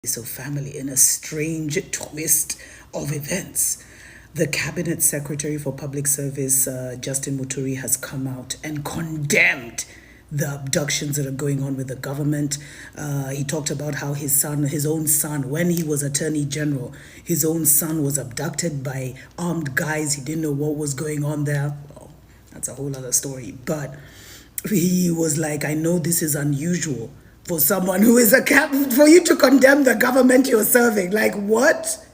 of family in a strange twist of events. The Cabinet Secretary for Public Service, Justine Muturi, has come out and condemned the abductions that are going on with the government. He talked about how his own son, when he was Attorney General, his own son was abducted by armed guys. He didn't know what was going on there. Well, that's a whole other story. But he was like, I know this is unusual for someone who is for you to condemn the government you're serving. Like, what?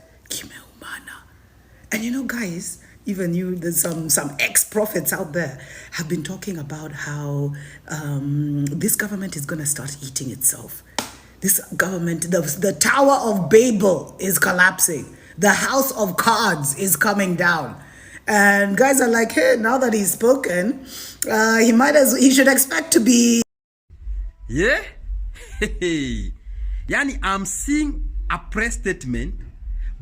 And you know, guys, even there's some ex-prophets out there have been talking about how this government is going to start eating itself. This government, the Tower of Babel is collapsing. The House of Cards is coming down. And guys are like, hey, now that he's spoken, he should expect to be. Yeah? Yani, I'm seeing a press statement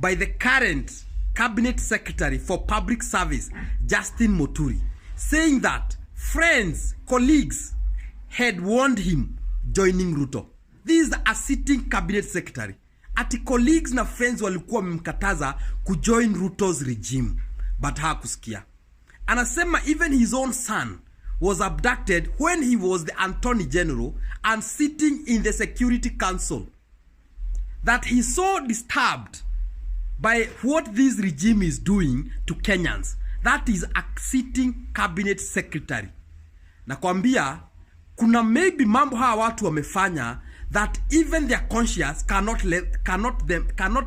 by the current Cabinet Secretary for Public Service, Justine Muturi, saying that friends, colleagues had warned him joining Ruto. This is a sitting Cabinet Secretary. Ati colleagues na friends walikuwa wamemkataza kujoin Ruto's regime, but hakusikia. Anasema even his own son was abducted when he was the Attorney General and sitting in the Security Council. That he's so disturbed by what this regime is doing to Kenyans. That is a sitting Cabinet Secretary. Nakwambia, kuna maybe mambo hawa watu wamefanya that even their conscience cannot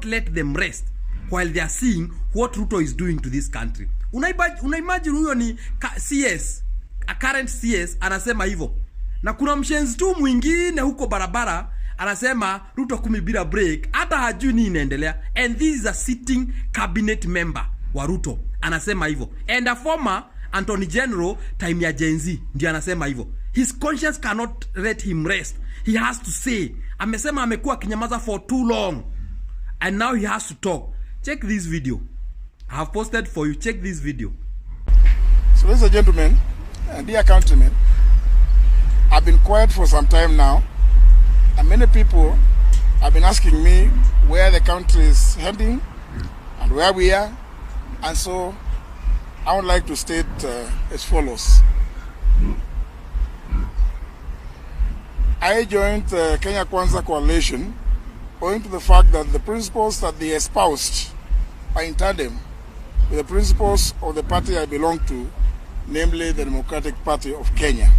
let them rest while they are seeing what Ruto is doing to this country. Unaimagine huyo ni CS, a current CS, anasema hivyo. Na kuna mshenzi tu mwingine huko barabara anasema Ruto kumibira break, hata hajui nini inaendelea. And this is a sitting cabinet member wa Ruto anasema hivyo. And a former Attorney General time ya Gen Z ndiye anasema hivyo. His conscience cannot let him rest. He has to say. Amesema amekuwa kinyamaza for too long. And now he has to talk. Check this video. I have posted for you. Check this video. So ladies and gentlemen, dear countrymen, I've been quiet for some time now. And many people have been asking me where the country is heading and where we are. And so I would like to state as follows. I joined the Kenya Kwanza coalition owing to the fact that the principles that they espoused are in tandem with the principles of the party I belong to, namely the Democratic Party of Kenya.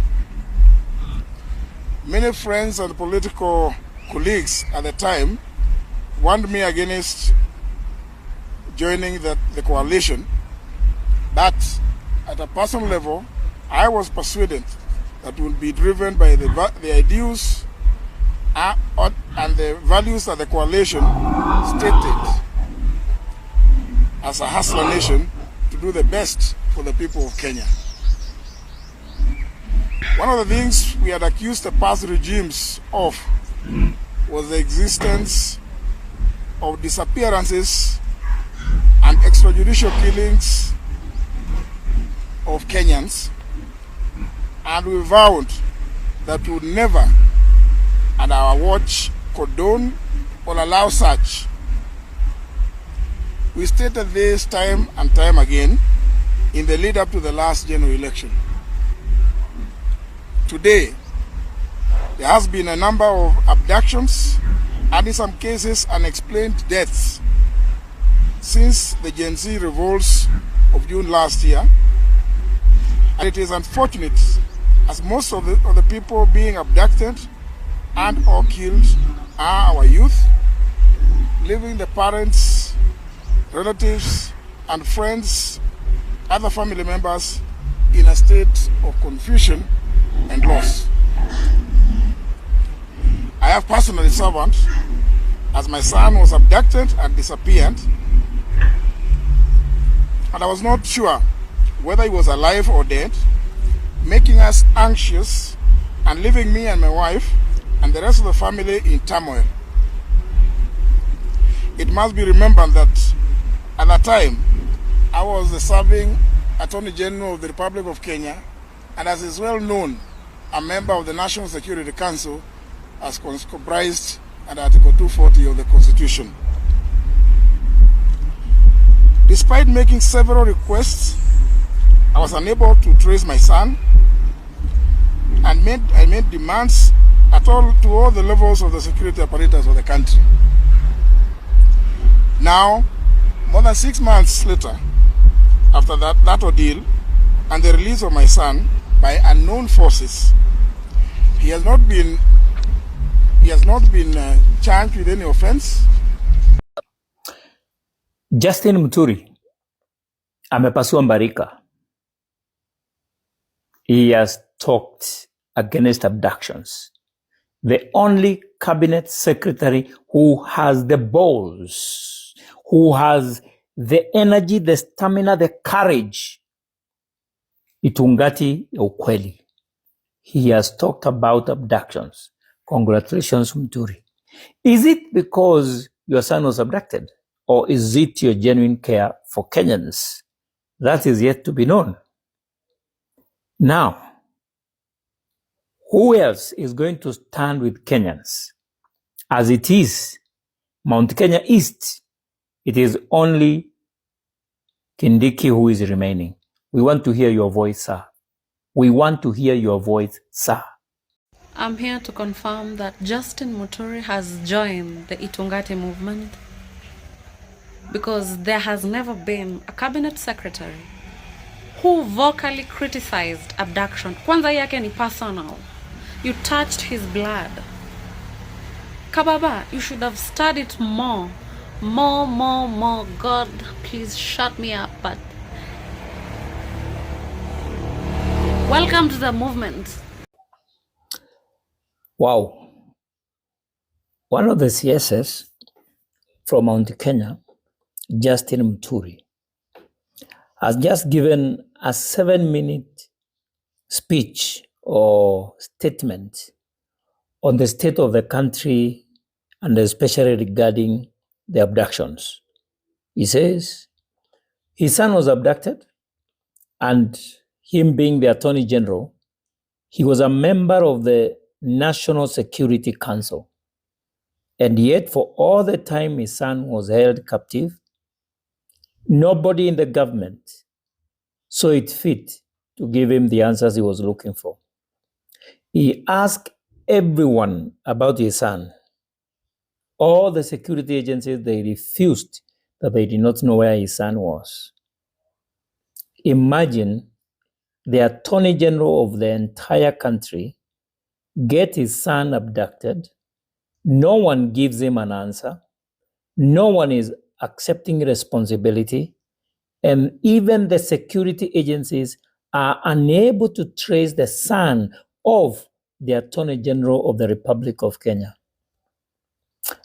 Many friends and political colleagues at the time warned me against joining the coalition, but at a personal level, I was persuaded that it would be driven by the ideals and the values that the coalition stated as a hustler nation to do the best for the people of Kenya. One of the things we had accused the past regimes of was the existence of disappearances and extrajudicial killings of Kenyans, and we vowed that we would never, at our watch, condone or allow such. We stated this time and time again in the lead up to the last general election. Today, there has been a number of abductions and in some cases unexplained deaths since the Gen Z revolts of June last year. And it is unfortunate as most of the people being abducted and or killed are our youth, leaving the parents, relatives and friends, other family members in a state of confusion and loss. I have personally served as my son was abducted and disappeared, and I was not sure whether he was alive or dead, making us anxious and leaving me and my wife and the rest of the family in turmoil. It must be remembered that at that time, I was the serving Attorney General of the Republic of Kenya, and as is well known, a member of the National Security Council as comprised and Article 240 of the Constitution. Despite making several requests, I was unable to trace my son, and I made demands to all the levels of the security apparatus of the country. Now, more than 6 months later, after that ordeal and the release of my son by unknown forces, he has not been charged with any offense. Justine Muturi amepasua mbarika. He has talked against abductions. The only cabinet secretary who has the balls, who has the energy, the stamina, the courage, itungati ya ukweli. He has talked about abductions. Congratulations, Muturi. Is it because your son was abducted? Or is it your genuine care for Kenyans? That is yet to be known. Now, who else is going to stand with Kenyans? As it is, Mount Kenya East, it is only Kindiki who is remaining. We want to hear your voice, sir. We want to hear your voice, sir. I'm here to confirm that Justine Muturi has joined the Itungati movement because there has never been a cabinet secretary who vocally criticized abduction. Kwanza yake ni personal. You touched his blood. Kababa, you should have studied more. More. God, please shut me up. But welcome to the movement. Wow. One of the CSs from Mount Kenya, Justine Muturi, has just given a 7-minute speech or statement on the state of the country and especially regarding the abductions. He says his son was abducted, and him being the Attorney General, he was a member of the National Security Council. And yet, for all the time his son was held captive, nobody in the government saw it fit to give him the answers he was looking for. He asked everyone about his son. All the security agencies, they refused, that they did not know where his son was. Imagine the Attorney General of the entire country get his son abducted. No one gives him an answer. No one is accepting responsibility. And even the security agencies are unable to trace the son of the Attorney General of the Republic of Kenya.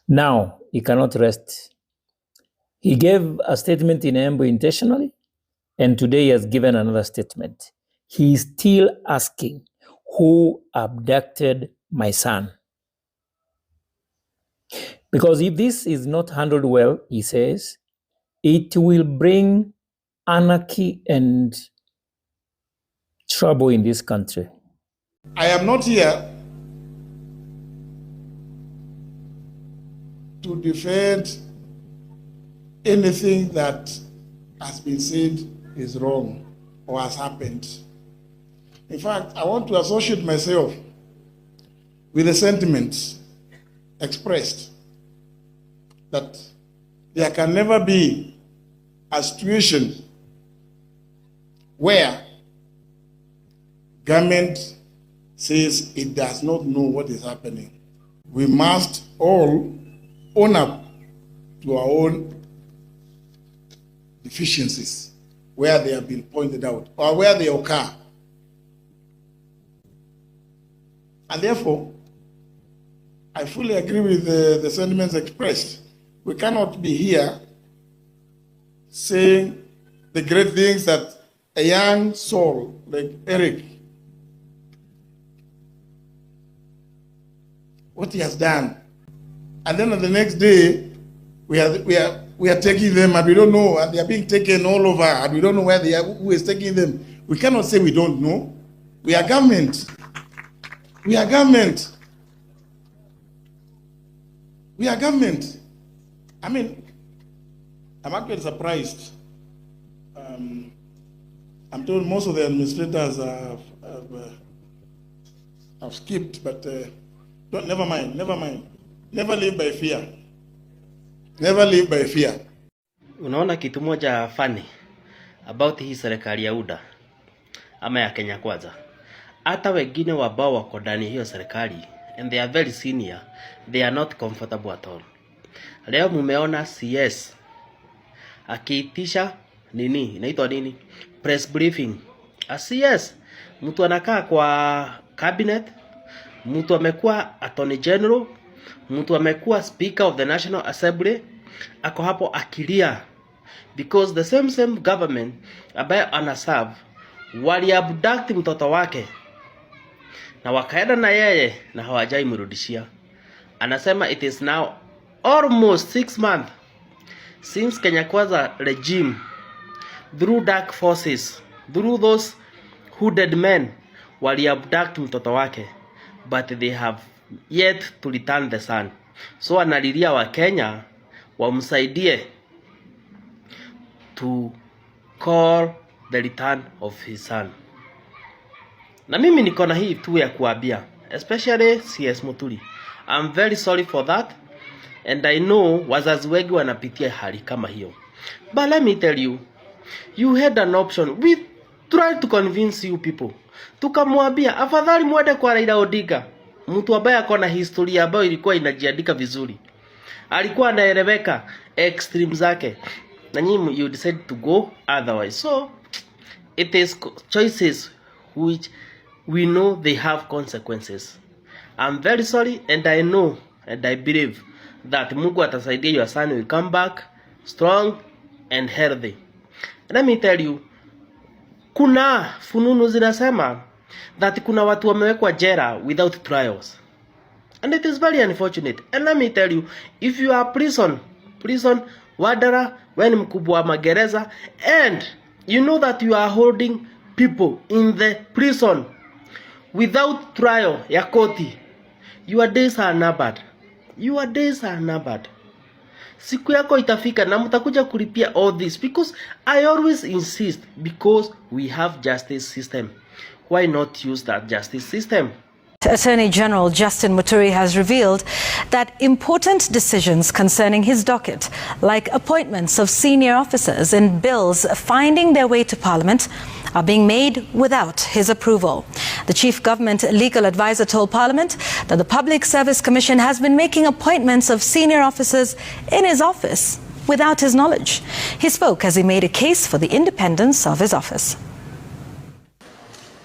Now, he cannot rest. He gave a statement in Embu intentionally, and today he has given another statement. He is still asking, who abducted my son? Because if this is not handled well, he says, it will bring anarchy and trouble in this country. I am not here to defend anything that has been said is wrong or has happened. In fact, I want to associate myself with the sentiments expressed that there can never be a situation where government says it does not know what is happening. We must all own up to our own deficiencies where they have been pointed out or where they occur. And therefore, I fully agree with the sentiments expressed. We cannot be here saying the great things that a young soul like Eric, what he has done, and then on the next day we are taking them and we don't know, and they are being taken all over and we don't know where they are, who is taking them. We cannot say we don't know. We are government. We are government. We are government. I mean, I'm actually surprised. I'm told most of the administrators have skipped, but never mind. Never live by fear. Never live by fear. Unaona kitu moja funny about hii serikali ya UDA ama ya Kenya Kwanza. Hata wengine wabao wako ndani hiyo serikali and they are very senior, they are not comfortable at all. Leo mumeona CS akiitisha nini? Inaitwa nini? Press briefing. A CS mtu anakaa kwa cabinet, mtu amekuwa attorney general, mtu amekuwa speaker of the National Assembly, ako hapo akilia because the same government ambaye anaserve wali abduct mtoto wake na wakaenda na yeye na hawajai mrudishia. Anasema it is now almost 6 months since Kenya Kwanza regime through dark forces, through those hooded men wali abduct mtoto wake, but they have yet to return the son. So analilia wa Kenya wamsaidie to call the return of his son. Na mimi niko na hii tu ya kuambia, especially CS Muturi, I'm very sorry for that, and I know wazazi wengi wanapitia hali kama hiyo. But let me tell you, you had an option. We tried to convince you people. Tukamwambia afadhali muende kwa Raila Odinga, mtu ambaye akona historia ambayo ilikuwa inajiandika vizuri, alikuwa anaeleweka extreme zake, na nyinyi you decide to go otherwise. So it is choices which we know they have consequences. I'm very sorry, and I know and I believe that Mungu atasaidia your son will come back strong and healthy. Let me tell you, kuna fununu zinasema that kuna watu wamewekwa jela without trials, and it is very unfortunate. And let me tell you, if you are prison wanderer, when mkubwa wa magereza, and you know that you are holding people in the prison without trial ya koti, your days are numbered. Your days are numbered. Siku yako itafika na mtakuja kulipia all this, because I always insist, because we have justice system. Why not use that justice system? Attorney General Justine Muturi has revealed that important decisions concerning his docket, like appointments of senior officers and bills finding their way to Parliament, are being made without his approval. The Chief Government Legal Advisor told Parliament that the Public Service Commission has been making appointments of senior officers in his office without his knowledge. He spoke as he made a case for the independence of his office.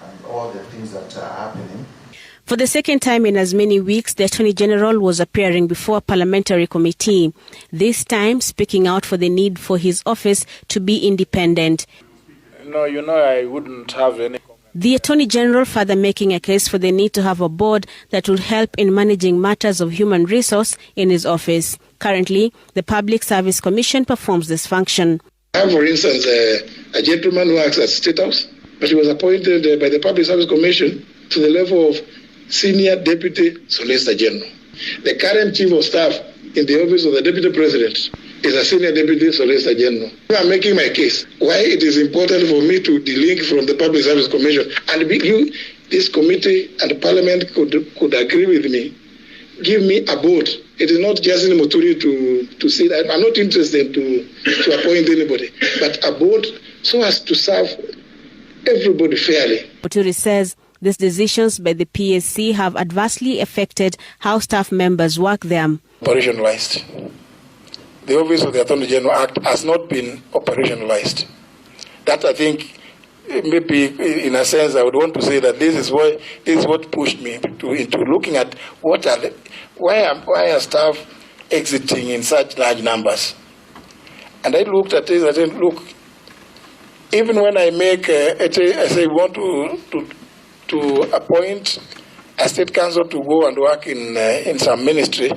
And all the things that are happening. For the second time in as many weeks, the Attorney General was appearing before a parliamentary committee, this time speaking out for the need for his office to be independent. No, I wouldn't have any. The Attorney General further making a case for the need to have a board that will help in managing matters of human resource in his office. Currently, the Public Service Commission performs this function. I have, for instance, a gentleman who acts at State House, but he was appointed by the Public Service Commission to the level of Senior Deputy Solicitor General. The current Chief of Staff in the office of the Deputy President is a Senior Deputy Solicitor General. I'm making my case why it is important for me to delink from the Public Service Commission, and this committee and Parliament could agree with me. Give me a board. It is not Justine Muturi to see that. I'm not interested to appoint anybody, but a board so as to serve everybody fairly. Muturi says these decisions by the PSC have adversely affected how staff members work there. Operationalized. The Office of the Attorney General Act has not been operationalized. That, I think, maybe in a sense, I would want to say that this is what pushed me into looking at why are staff exiting in such large numbers. And I looked at this. I said, look, even when I make, I say, we want to appoint a state council to go and work in some ministry,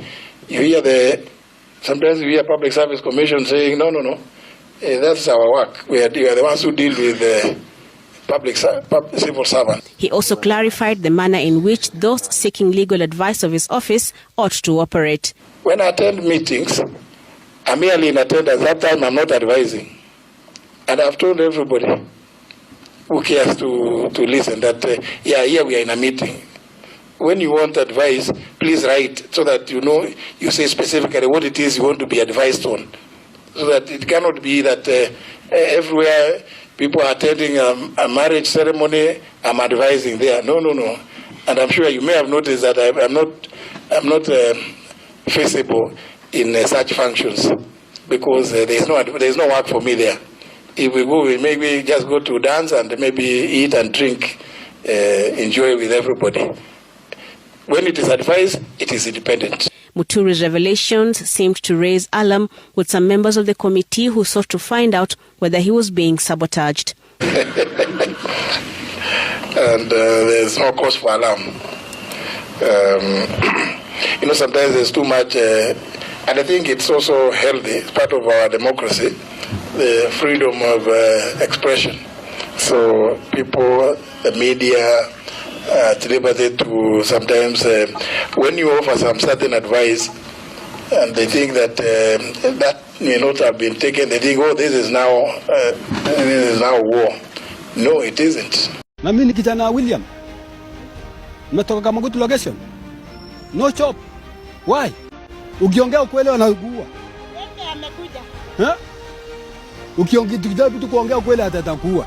sometimes you hear Public Service Commission saying, no, that's our work. We are the ones who deal with civil servant. He also clarified the manner in which those seeking legal advice of his office ought to operate. When I attend meetings, I'm merely in attendance. That time I'm not advising. And I've told everybody who cares to listen that, here we are in a meeting. When you want advice, please write so that you say specifically what it is you want to be advised on. So that it cannot be that everywhere people are attending a marriage ceremony, I'm advising there. No. And I'm sure you may have noticed that I'm not feasible in such functions because there's no work for me there. If we go, we maybe just go to dance and maybe eat and drink, enjoy with everybody. When it is advice, it is independent. Muturi's revelations seemed to raise alarm with some members of the committee who sought to find out whether he was being sabotaged. And there's no cause for alarm. Sometimes there's too much, and I think it's also healthy. It's part of our democracy, the freedom of expression. So people, the media, at liberty to sometimes, when you offer some certain advice, and they think that that may not have been taken, they think, oh, this is now war. No, it isn't. Na mimi ni kijana William. Nimetoka Kamagutu location. No chop. Why? Ukiongea ukweli wanaugua. Yeye amekuja. Ukiongea tu kuongea ukweli atakuua.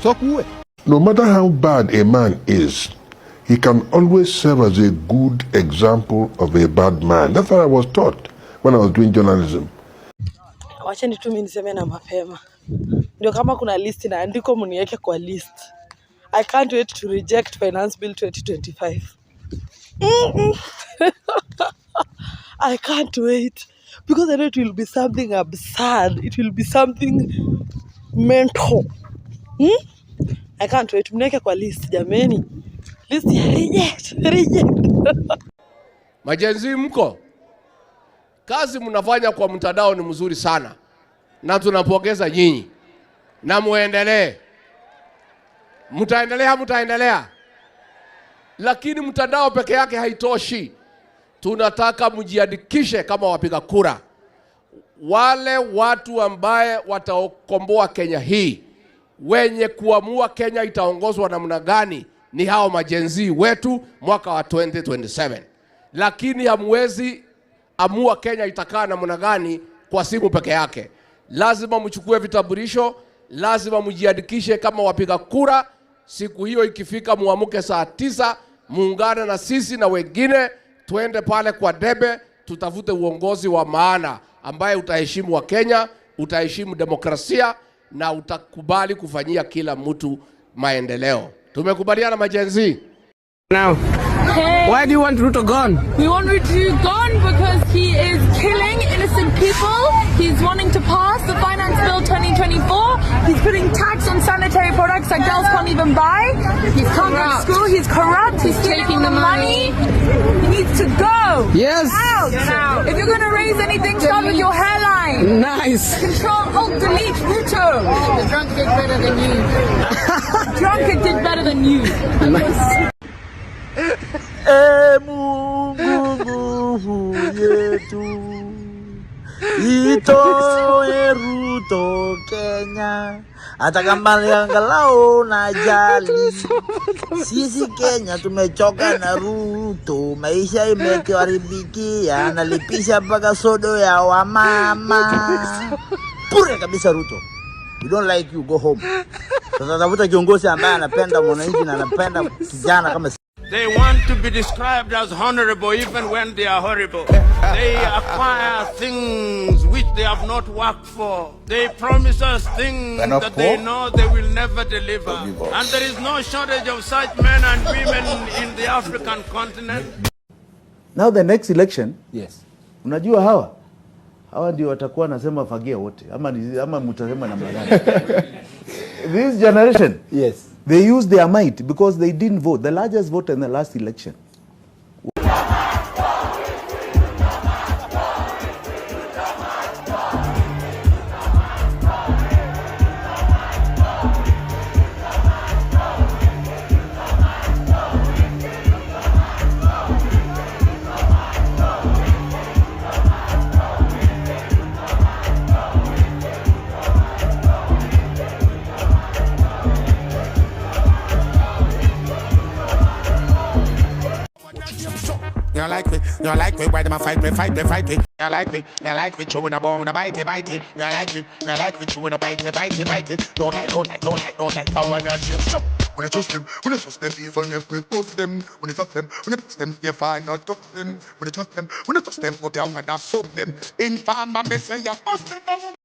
So kuue. No matter how bad a man is, he can always serve as a good example of a bad man. That's what I was taught when I was doing journalism. Wacheni tu mimi niseme na mapema. Ndio kama kuna list na andiko mniweke kwa list. I can't wait to reject Finance Bill 2025. I can't wait because I know it will be something absurd. It will be something mental. I can't wait. Mneke kwa list jameni. List ya reject. Majenzi mko. Kazi mnafanya kwa mtandao ni mzuri sana. Na tunapongeza nyinyi. Na muendelee. Mtaendelea. Lakini mtandao peke yake haitoshi. Tunataka mjiandikishe kama wapiga kura. Wale watu ambaye watakomboa Kenya hii, wenye kuamua Kenya itaongozwa namna gani, ni hao majenzi wetu mwaka wa 2027. Lakini hamwezi amua Kenya itakaa namna gani kwa simu peke yake. Lazima mchukue vitambulisho, lazima mjiandikishe kama wapiga kura. Siku hiyo ikifika muamuke saa 9, muungane na sisi na wengine, tuende pale kwa debe, tutafute uongozi wa maana ambaye utaheshimu wa Kenya, utaheshimu demokrasia na utakubali kufanyia kila mtu maendeleo. Tumekubaliana majenzi? Now, why do you want Ruto gone? We want Ruto gone because he is killing innocent people. He's wanting to pass the Finance Bill 2024. He's putting tax on sanitary products that girls can't even buy. He's can't go to school. He's corrupt. He's taking the money. He needs to go. Yes. Get out. If you're going to raise anything, start with your hairline. Nice. Control, Alt, Delete, Ruto. The drunk gets better than you. Drunk gets better than you. Nice. Mungu yetu itoe Ruto Kenya, hata kama angalau na jali. Sisi Kenya tumechoka na Ruto, maisha imekaribikia, analipisha mpaka sodo ya wamama. Pure kabisa Ruto. We don't like you, go home. Sasa tafuta kiongozi ambaye anapenda mwananchi na anapenda kijana kama. They want to be described as honorable even when they are horrible. They acquire things which they have not worked for. They promise us things that they know they will never deliver. And there is no shortage of such men and women in the African continent. Now the next election, yes. Unajua hawa ndio watakuwa nasema fagia wote ama mtasema namna gani? This generation, yes, they use their might because they didn't vote. The largest vote in the last election. You like me, why them a fight me. You like me, chewing a bone, a bite it. You like me, chewing a bite it. Don't like, how I got you. When I trust them, even if we post them. When I trust them, you find not trust them. When I trust them, go down and I fool them. In farm, I'm missing, you bust them.